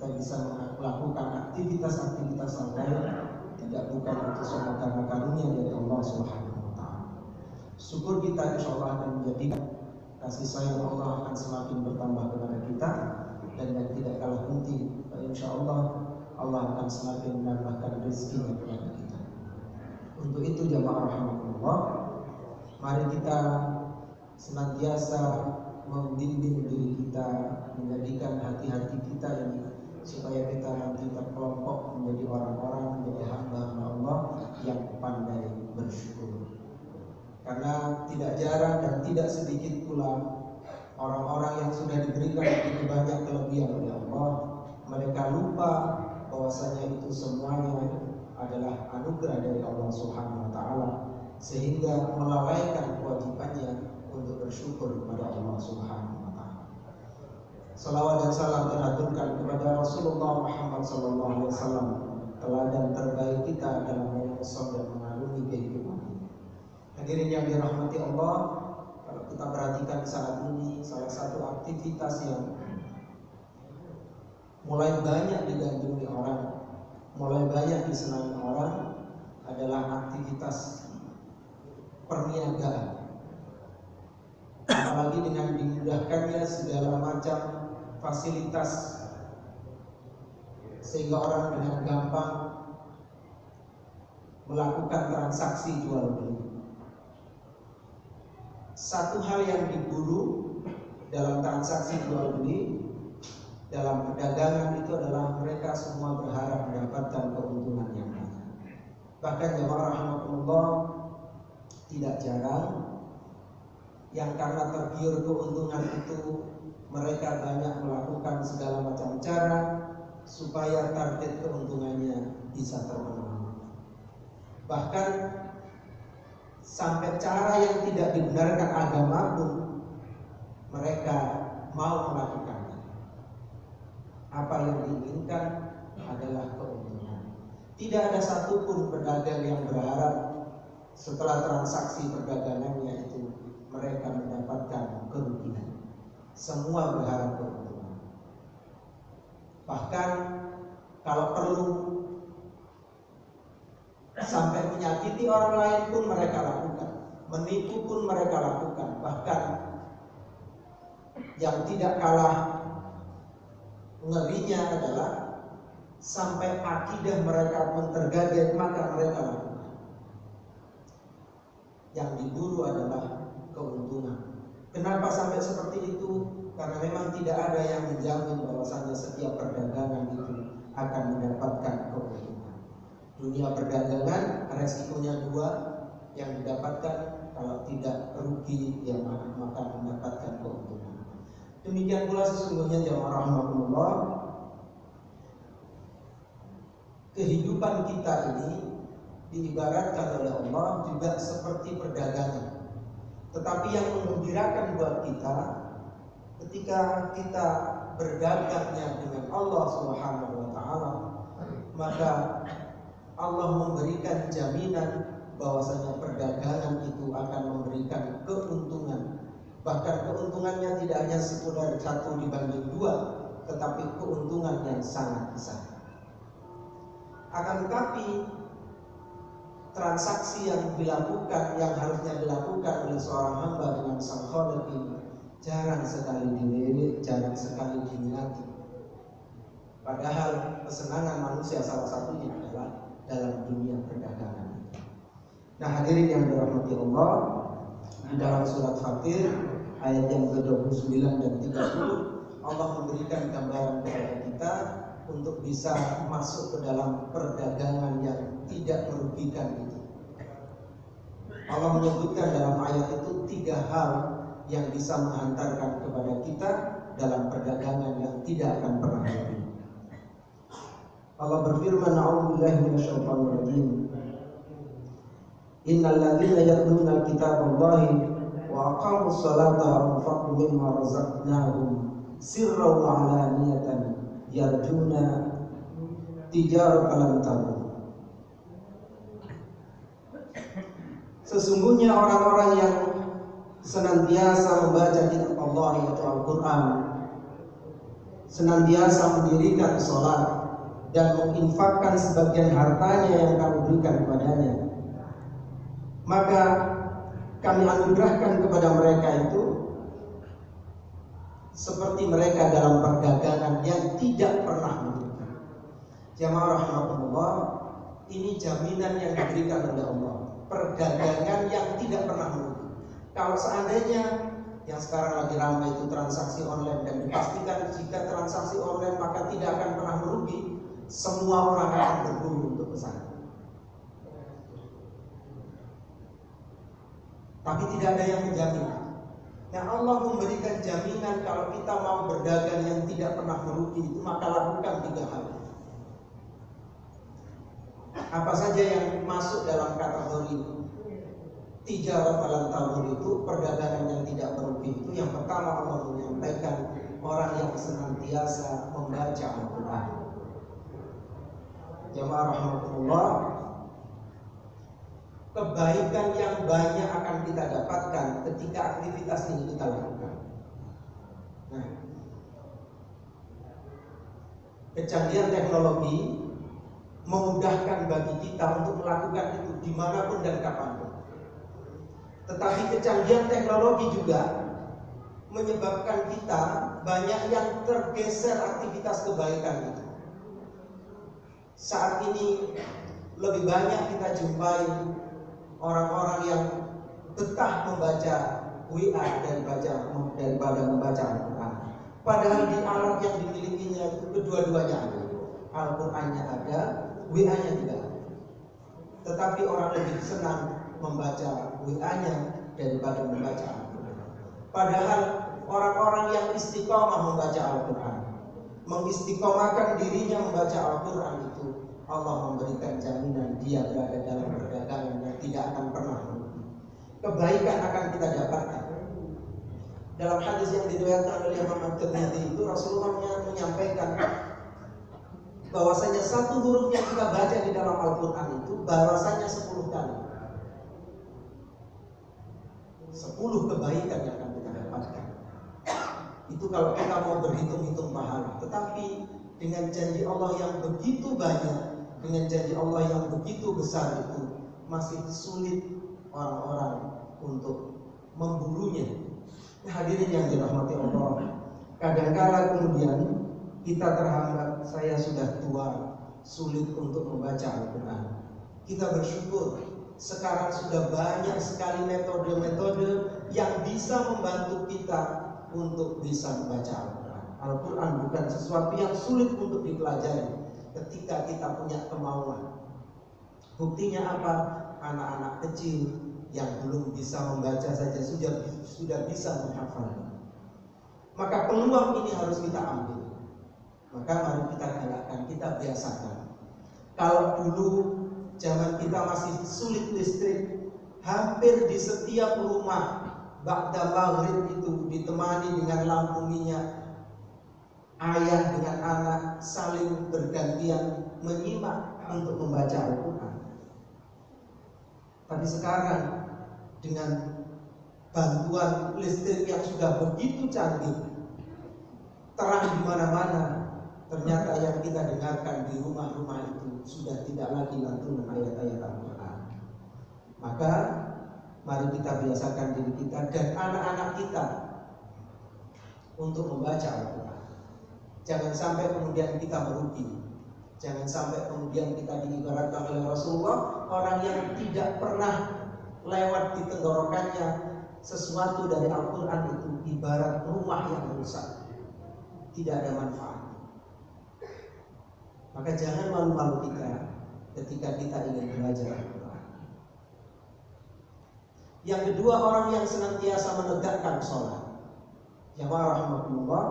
kita bisa melakukan aktivitas-aktivitas yang lain tidak bukan itu semua karena karunia dari Allah Subhanahu wa taala. Syukur kita insyaallah akan menjadikan kasih sayang Allah akan semakin bertambah kepada kita, dan yang tidak kalah penting insyaallah Allah akan semakin menambahkan rezeki kepada kita. Untuk itu jamaah rahimakumullah, mari kita senantiasa membimbing diri kita, menjadikan hati-hati kita ini supaya kita nanti terkelompok menjadi orang-orang, menjadi hamba Allah yang pandai bersyukur. Karena tidak jarang dan tidak sedikit pula orang-orang yang sudah diberikan begitu banyak kelebihan oleh Allah, mereka lupa bahwasanya itu semuanya adalah anugerah dari Allah Subhanahu wa taala, sehingga melalaikan kewajibannya untuk bersyukur kepada Allah Subhanahu wa taala. Salawat dan salam terhaturkan kepada Rasulullah Muhammad sallallahu alaihi wasallam, teladan terbaik kita dalam menyongsong dan mengarungi kehidupan ini. Hadirin yang dirahmati Allah, kalau kita perhatikan saat ini salah satu aktivitas yang mulai banyak digandrungi orang, mulai banyak disenangi orang adalah aktivitas perniagaan. Apalagi dengan dimudahkannya segala macam fasilitas, sehingga orang dengan gampang melakukan transaksi jual beli. Satu hal yang diburu dalam transaksi jual beli, dalam perdagangan itu adalah mereka semua berharap mendapatkan keuntungan yang banyak. Bahkan jamaah rahimakumullah, tidak jarang yang karena tergiur keuntungan itu mereka banyak melakukan segala macam cara supaya target keuntungannya bisa terpenuhi. Bahkan sampai cara yang tidak dibenarkan agama pun mereka mau melakukannya. Apa yang diinginkan adalah keuntungan. Tidak ada satupun pedagang yang berharap setelah transaksi perdagangannya itu mereka mendapatkan kerugian. Semua berharap keuntungan. Bahkan kalau perlu sampai menyakiti orang lain pun mereka lakukan, menipu pun mereka lakukan. Bahkan yang tidak kalah ngerinya adalah sampai akidah mereka pun tergadai, maka mereka lakukan. Yang diburu adalah keuntungan. Kenapa sampai seperti itu? Karena memang tidak ada yang menjamin bahwasanya setiap perdagangan itu akan mendapatkan keuntungan. Dunia perdagangan resikonya dua, yang didapatkan kalau tidak rugi yang maka mendapatkan keuntungan. Demikian pula sesungguhnya jamaah rahimakumullah, kehidupan kita ini diibaratkan oleh Allah juga seperti perdagangan. Tetapi yang menggembirakan buat kita ketika kita berdagangnya dengan Allah Subhanahu wa taala, maka Allah memberikan jaminan bahwasanya perdagangan itu akan memberikan keuntungan. Bahkan keuntungannya tidak hanya sekedar 1:2, tetapi keuntungan yang sangat besar. Akan tetapi transaksi yang dilakukan, yang harusnya dilakukan oleh seorang hamba dengan sang Khaliq ini jarang sekali dilirik, jarang sekali diminati. Padahal kesenangan manusia salah satunya adalah dalam dunia perdagangan. Nah, hadirin yang dirahmati Allah, di dalam surat Fatir ayat yang ke-29 dan 30 Allah memberikan gambaran kepada kita untuk bisa masuk ke dalam perdagangan yang tidak merugikan itu. Allah menyebutkan dalam ayat itu 3 hal yang bisa menghantarkan kepada kita dalam perdagangan yang tidak akan pernah rugi. Allah berfirman, "A'udzubillahi minasyaitonir rajim. Innal ladzina yatluna kitaballahi wa aqamus salata wa anfaqu mimma razaqnahum sirran wa 'alaniyatan yarjuna tijaratan lan tabur." Sesungguhnya orang-orang yang senantiasa membaca kitab Allah yaitu Al-Quran, senantiasa mendirikan sholat dan menginfakkan sebagian hartanya yang kamu berikan kepadanya, maka kami anugerahkan kepada mereka itu seperti mereka dalam perdagangan yang tidak pernah merugi. Jamaah rahmatullah, ini jaminan yang diberikan oleh Allah, perdagangan yang tidak pernah merugi. Kalau seandainya yang sekarang lagi ramai itu transaksi online, dan dipastikan jika transaksi online maka tidak akan pernah merugi, semua orang akan berburu untuk ke sana. Tapi tidak ada yang menjamin. Nah, Allah memberikan jaminan kalau kita mau berdagang yang tidak pernah merugi itu, maka lakukan 3 hal. Apa saja yang masuk dalam kategori tijarat lan tabur itu, perdagangan yang tidak merugi itu? Yang pertama, Allah menyampaikan orang yang senantiasa membaca Al-Quran. Jamaah rahmatullah, kebaikan yang banyak akan kita dapatkan ketika aktivitas ini kita lakukan. Nah, kecanggihan teknologi memudahkan bagi kita untuk melakukan itu dimanapun dan kapanpun. Tetapi kecanggihan teknologi juga menyebabkan kita banyak yang tergeser aktivitas kebaikan itu. Saat ini lebih banyak kita jumpai orang-orang yang betah membaca WA daripada membaca Al-Quran. Padahal di alat yang dimilikinya itu kedua-duanya ada. Al-Qurannya ada, WA-nya tidak ada. Tetapi orang lebih senang membaca WA-nya daripada membaca Al-Quran. Padahal orang-orang yang istiqomah membaca Al-Quran, mengistiqomahkan dirinya membaca Al-Quran itu, Allah memberikan jaminan dia berada dalam perdagangan yang tidak akan pernah merugi. Kebaikan akan kita dapatkan. Dalam hadis yang diriwayatkan oleh Imam At-Tirmidzi itu, Rasulullah menyampaikan bahwasanya satu huruf yang kita baca di dalam Al-Quran itu bahwasanya 10 kali. 10 kebaikan yang akan kita dapatkan. Itu kalau kita mau berhitung-hitung pahala. Tetapi dengan janji Allah yang begitu banyak, dengan janji Allah yang begitu besar itu, masih sulit orang-orang untuk memburunya. Nah, hadirin yang dirahmati Allah, kadang-kala kemudian kita terhambat. Saya sudah tua, sulit untuk membaca Al-Quran. Kita bersyukur sekarang sudah banyak sekali metode-metode yang bisa membantu kita untuk bisa membaca Al-Quran. Al-Quran bukan sesuatu yang sulit untuk dipelajari ketika kita punya kemauan. Buktinya apa? Anak-anak kecil yang belum bisa membaca saja sudah bisa menghafal. Maka peluang ini harus kita ambil. Maka mari kita galakkan, kita biasakan. Kalau dulu zaman kita masih sulit listrik, hampir di setiap rumah ba'da maghrib itu ditemani dengan lampu minyak. Ayah dengan anak saling bergantian menyimak untuk membaca Al-Quran. Tapi sekarang dengan bantuan listrik yang sudah begitu canggih, terang di mana-mana, ternyata yang kita dengarkan di rumah-rumah itu sudah tidak lagi lantunan ayat-ayat Al-Quran. Maka mari kita biasakan diri kita dan anak-anak kita untuk membaca Al-Quran. Jangan sampai kemudian kita merugi. Jangan sampai kemudian kita diibaratkan oleh Rasulullah, orang yang tidak pernah lewat di tenggorokannya sesuatu dari Al-Quran itu ibarat rumah yang rusak, tidak ada manfaat. Maka jangan malu-malu kita ketika kita ingin belajar Al-Quran. Yang kedua, orang yang senantiasa menegakkan sholat. Jamaah rahmatullah,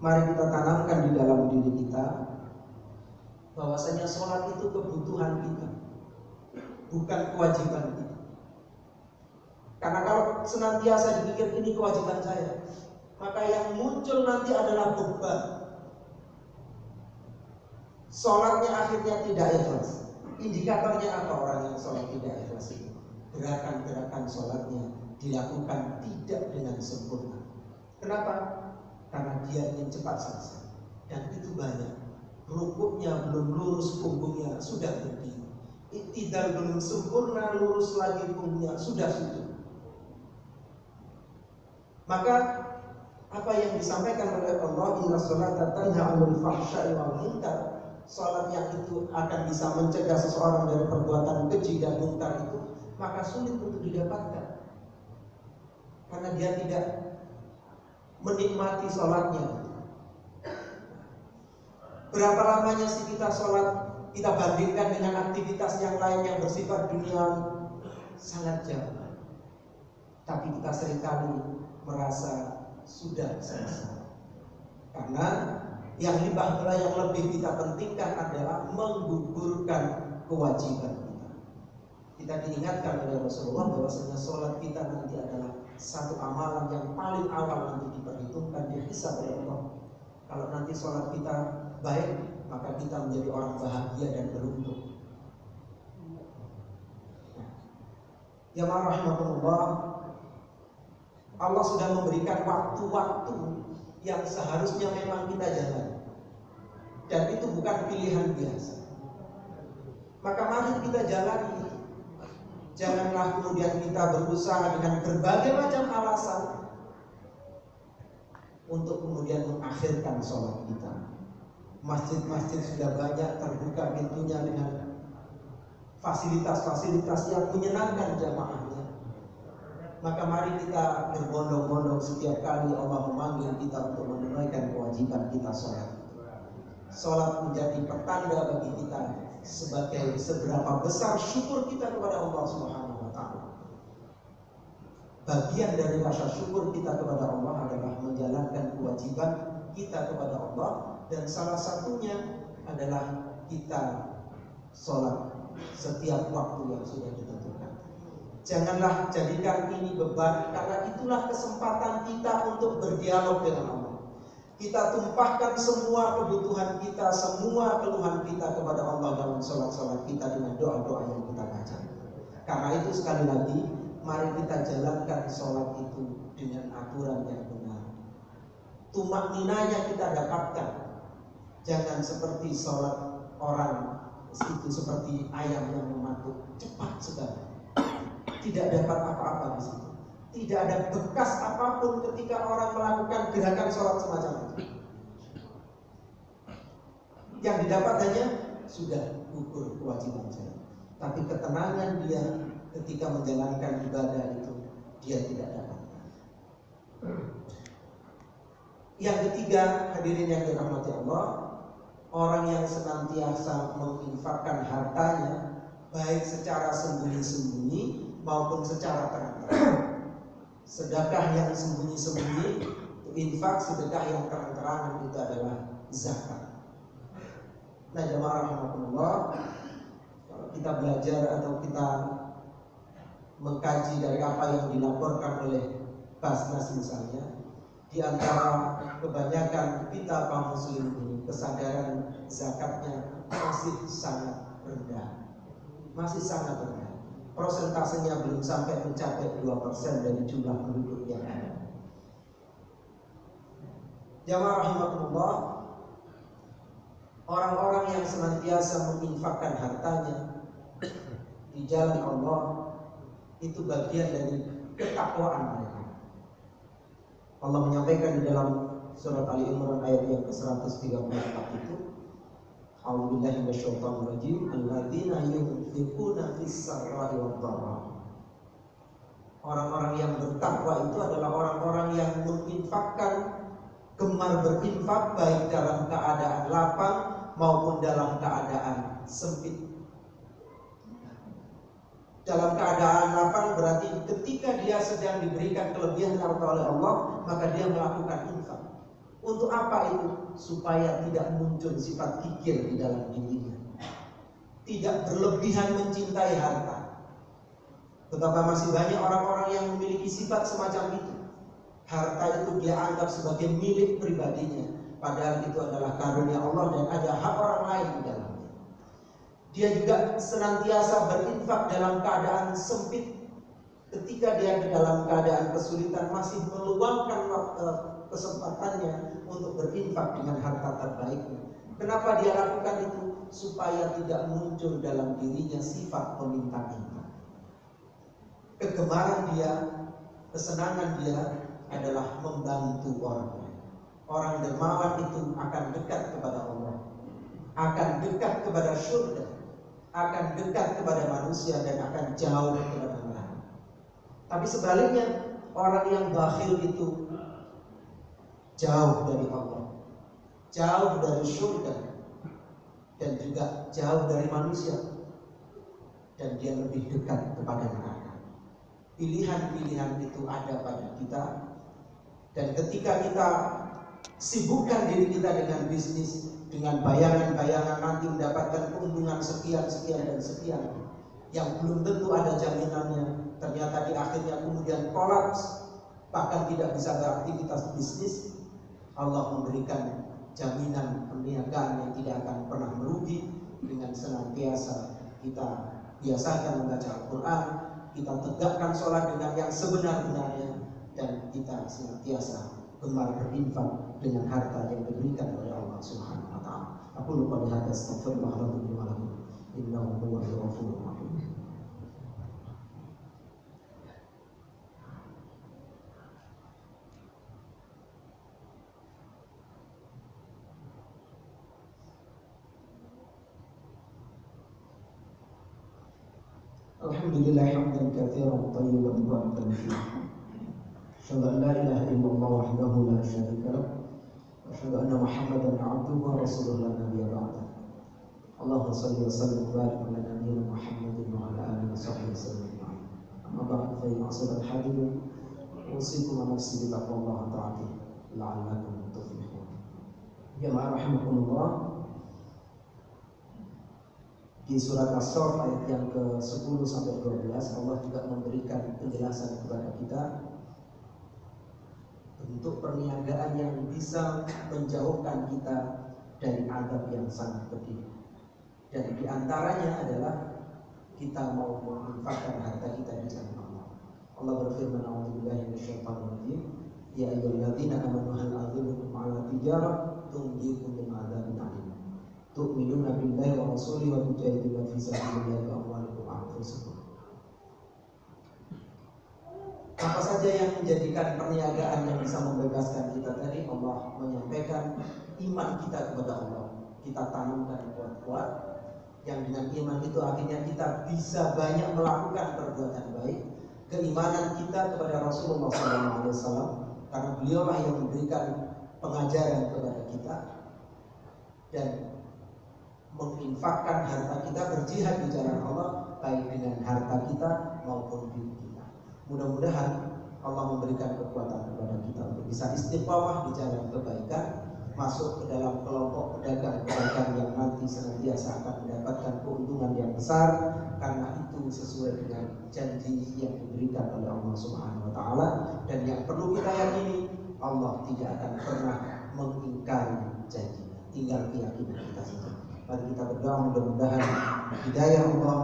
mari kita tanamkan di dalam diri kita bahwasanya sholat itu kebutuhan kita, bukan kewajiban kita. Karena kalau senantiasa dipikir ini kewajiban saya, maka yang muncul nanti adalah beban. Sholatnya akhirnya tidak ikhlas. Indikatornya apa orang yang sholat tidak ikhlas itu? Gerakan-gerakan sholatnya dilakukan tidak dengan sempurna. Kenapa? Karena dia ingin cepat selesai. Dan itu banyak. Rukuknya belum lurus, punggungnya sudah berdiri. Iktidal belum sempurna, lurus lagi punggungnya sudah sujud. Maka apa yang disampaikan oleh Allah, inna sholata tanha 'anil fahsya'i wal munkar, salat yang itu akan bisa mencegah seseorang dari perbuatan keji dan munkar itu, maka sulit untuk didapatkan. Karena dia tidak menikmati salatnya. Berapa lamanya sih kita sholat, kita bandingkan dengan aktivitas yang lain yang bersifat dunia, sangat jauh. Tapi kita seringkali merasa sudah selesai. Karena yang limbah yang lebih kita pentingkan adalah menggugurkan kewajiban kita. Kita diingatkan oleh Rasulullah bahwasanya sholat kita nanti adalah satu amalan yang paling awal nanti diperhitungkan, dihisab oleh Allah. Kalau nanti sholat kita baik, maka kita menjadi orang bahagia dan beruntung. Jamaah rahimakumullah, Allah sudah memberikan waktu-waktu yang seharusnya memang kita jalani, dan itu bukan pilihan biasa. Maka mari kita jalani. Janganlah kemudian kita berusaha dengan berbagai macam alasan untuk kemudian mengakhirkan sholat kita. Masjid-masjid sudah banyak terbuka pintunya dengan fasilitas-fasilitas yang menyenangkan jamaahnya. Maka mari kita berbondong-bondong setiap kali Allah memanggil kita untuk menunaikan kewajiban kita sholat. Sholat menjadi pertanda bagi kita sebagai seberapa besar syukur kita kepada Allah Subhanahu wa Ta'ala. Bagian dari rasa syukur kita kepada Allah adalah menjalankan kewajiban kita kepada Allah, dan salah satunya adalah kita sholat setiap waktu yang sudah ditentukan. Janganlah jadikan ini beban, karena itulah kesempatan kita untuk berdialog dengan Allah. Kita tumpahkan semua kebutuhan kita, semua keluhan kita kepada Allah dalam sholat-sholat kita dengan doa-doa yang kita baca. Karena itu sekali lagi, mari kita jalankan sholat itu dengan aturan yang benar. Tumak ninanya kita dapatkan. Jangan seperti sholat orang itu seperti ayam yang mematuk, cepat sekali. Tidak dapat apa-apa di situ. Tidak ada bekas apapun ketika orang melakukan gerakan sholat semacam itu. Yang didapat hanya sudah gugur kewajiban saya. Tapi ketenangan dia ketika menjalankan ibadah itu dia tidak dapat. Yang ketiga, hadirin yang dirahmati Allah, orang yang senantiasa menginfakkan hartanya baik secara sembunyi-sembunyi maupun secara terang-terangan. Sedekah yang sembunyi-sembunyi, infak, sedekah yang terang-terangan itu adalah zakat. Nah, jemaah rahimakumullah, kalau kita belajar atau kita mengkaji dari apa yang dilaporkan oleh Basnas misalnya, di antara kebanyakan kita kaum muslim ini, kesadaran zakatnya masih sangat rendah. Masih sangat rendah. Prosentasenya belum sampai mencapai 2% dari jumlah penduduk yang ada. Jamaah rahimakumullah, orang-orang yang senantiasa menginfakkan hartanya di jalan Allah itu bagian dari ketakwaan mereka. Allah menyampaikan di dalam surat Ali Imran ayat yang ke-134 itu, A'udzubillahi minasyaitonir rajim, alladzina yunfiquna fis-sarra'i wad-dharra. Orang-orang yang bertakwa itu adalah orang-orang yang menginfakkan, gemar berinfak baik dalam keadaan lapang maupun dalam keadaan sempit. Dalam keadaan lapang berarti ketika dia sedang diberikan kelebihan harta oleh Allah, maka dia melakukan infak. Untuk apa itu? Supaya tidak muncul sifat kikir di dalam dirinya, tidak berlebihan mencintai harta. Betapa masih banyak orang-orang yang memiliki sifat semacam itu. Harta itu dia anggap sebagai milik pribadinya, padahal itu adalah karunia Allah dan ada hak orang lain di dalamnya. Dia juga senantiasa berinfak dalam keadaan sempit. Ketika dia di dalam keadaan kesulitan masih meluangkan kesempatannya untuk berinfak dengan harta terbaiknya. Kenapa dia lakukan itu? Supaya tidak muncul dalam dirinya sifat meminta-minta. Kegemaran dia, kesenangan dia adalah membantu orang lain. Orang dermawan itu akan dekat kepada Allah, akan dekat kepada surga, akan dekat kepada manusia, dan akan jauh kepada neraka. Tapi sebaliknya, orang yang bakhil itu jauh dari Allah, jauh dari surga, dan juga jauh dari manusia, dan dia lebih dekat kepada neraka. Pilihan-pilihan itu ada pada kita, dan ketika kita sibukkan diri kita dengan bisnis, dengan bayangan-bayangan nanti mendapatkan keuntungan sekian, dan sekian, yang belum tentu ada jaminannya, ternyata di akhirnya kemudian kolaps, bahkan tidak bisa beraktivitas bisnis. Allah memberikan jaminan perniagaan yang tidak akan pernah merugi dengan senantiasa kita biasakan membaca Al-Quran, kita tegakkan sholat dengan yang sebenar-benarnya, dan kita senantiasa gemar berinfak dengan harta yang diberikan oleh Allah Subhanahu wa taala. Aku lupa lihat astagfirullahaladzim wa lakum innahu huwal ghafurur rahim. Alhamdulillah hamdan katsiran thayyiban mubarakan fihi. Asyhadu an la ilaha illallah wahdahu la syarika lah wa asyhadu anna Muhammadan 'abduhu wa rasuluhu la nabiyya ba'dahu. Allahumma shalli wa sallim wa barik 'ala nabiyyina Muhammadin wa 'ala alihi wa sahbihi wasallam. Amma ba'd, fa inna asdaqal hadits usikum wa nafsi bi taqwallahi wa ta'atihi la'allakum tuflihun. Jamaah rahimakumullah, di surat As-Saff ayat yang ke-10 sampai 12 Allah juga memberikan penjelasan kepada kita bentuk perniagaan yang bisa menjauhkan kita dari azab yang sangat pedih. Dan di antaranya adalah kita mau menginfakkan harta kita di jalan Allah. Allah berfirman, "A'udzubillahi minasyaitonir rajim. Ya ayyuhalladzina amanu hal adullukum 'ala tijarah tunjikum min 'adzabin 'alim. Tu'minuna billahi wa rasulihi wa tujahiduna fi sabilillahi bi amwalikum wa anfusikum." Apa saja yang menjadikan perniagaan yang bisa membebaskan kita tadi? Allah menyampaikan iman kita kepada Allah. Kita tanamkan kuat-kuat, yang dengan iman itu akhirnya kita bisa banyak melakukan perbuatan baik. Keimanan kita kepada Rasulullah SAW, karena beliaulah yang memberikan pengajaran kepada kita, dan menginfakkan harta kita, berjihad di jalan Allah, baik dengan harta kita maupun diri kita. Mudah-mudahan Allah memberikan kekuatan kepada kita untuk bisa istiqomah di jalan kebaikan, masuk ke dalam kelompok pedagang kebaikan yang nanti senantiasa akan mendapatkan keuntungan yang besar, karena itu sesuai dengan janji yang diberikan oleh Allah Subhanahu wa taala. Dan yang perlu kita yakini, Allah tidak akan pernah mengingkari janji, tinggal keyakinan kita saja. Mari kita berdoa, mudah-mudahan hidayah Allah,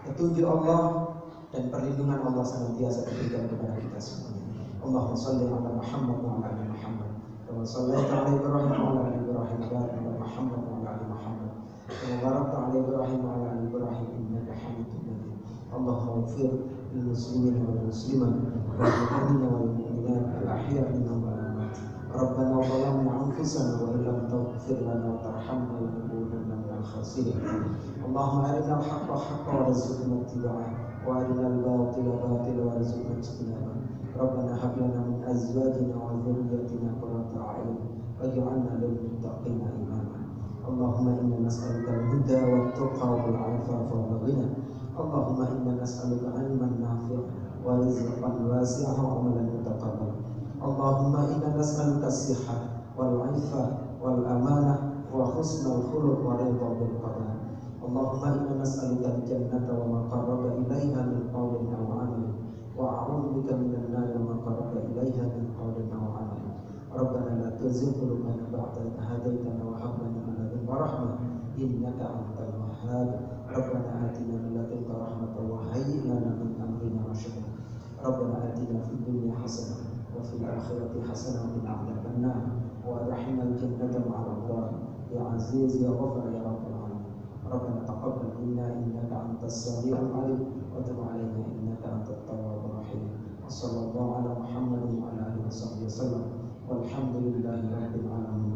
petunjuk Allah, dan perlindungan Allah senantiasa diberikan kepada kita semuanya. Allahumma shalli ala Muhammad wa ala ali Muhammad, kama shallaita ala Ibrahim wa ala ali Ibrahim, wa barik ala Muhammad wa ala ali Muhammad, kama barakta ala Ibrahim wa ala ali Ibrahim, innaka Hamidum Majid. Allahumma ighfir lil muslimin wal muslimat wal mu'minina wal mu'minat al ahya'i minhum wal amwat. Rabbana zalamna anfusana wa illam taghfir lana wa tarhamna lanakunanna minal khasirin. Allahumma arina al-haqqa haqqan warzuqna ittiba'ah wa arina al-batila batilan warzuqna ijtinabah. Rabbana hab lana min azwajina wa dhurriyyatina qurrata a'yun waj'alna lil muttaqina imama. Allahumma inna nas'aluka al-huda wat-tuqa wal 'afafa wal ghina. Allahumma inna nas'aluka 'ilman nafi'an wa rizqan wasi'an wa 'amalan mutaqabbal. Allahumma inna nas'aluka as-sihhah wal 'ifah wal amanah wa husnal khuluq wa ridha bil qada. Allahumma inna nas'aluka al-jannata wa ma qarraba ilaiha min qawlin aw 'amalin, wa a'udzu bika minan nar wa ma qarraba ilaiha min qawlin aw 'amalin. Rabbana la tuzigh qulubana ba'da idh hadaytana wa hab lana min ladunka rahmah innaka antal wahhab. Rabbana atina min ladunka rahmatan wa hayyi' lana min amrina rashada. Rabbana atina fid dunya hasanah وفي الآخرة حسنة وقنا عذاب النار وأدخلنا الجنة مع الأبرار يا عزيز يا غفر يا رب العالمين. ربنا تقبل منا إنك أنت السميع العليم وتب علينا إنك أنت التواب الرحيم. وصلى الله على محمد وعلى آله وصحبه وسلم والحمد لله رب العالمين.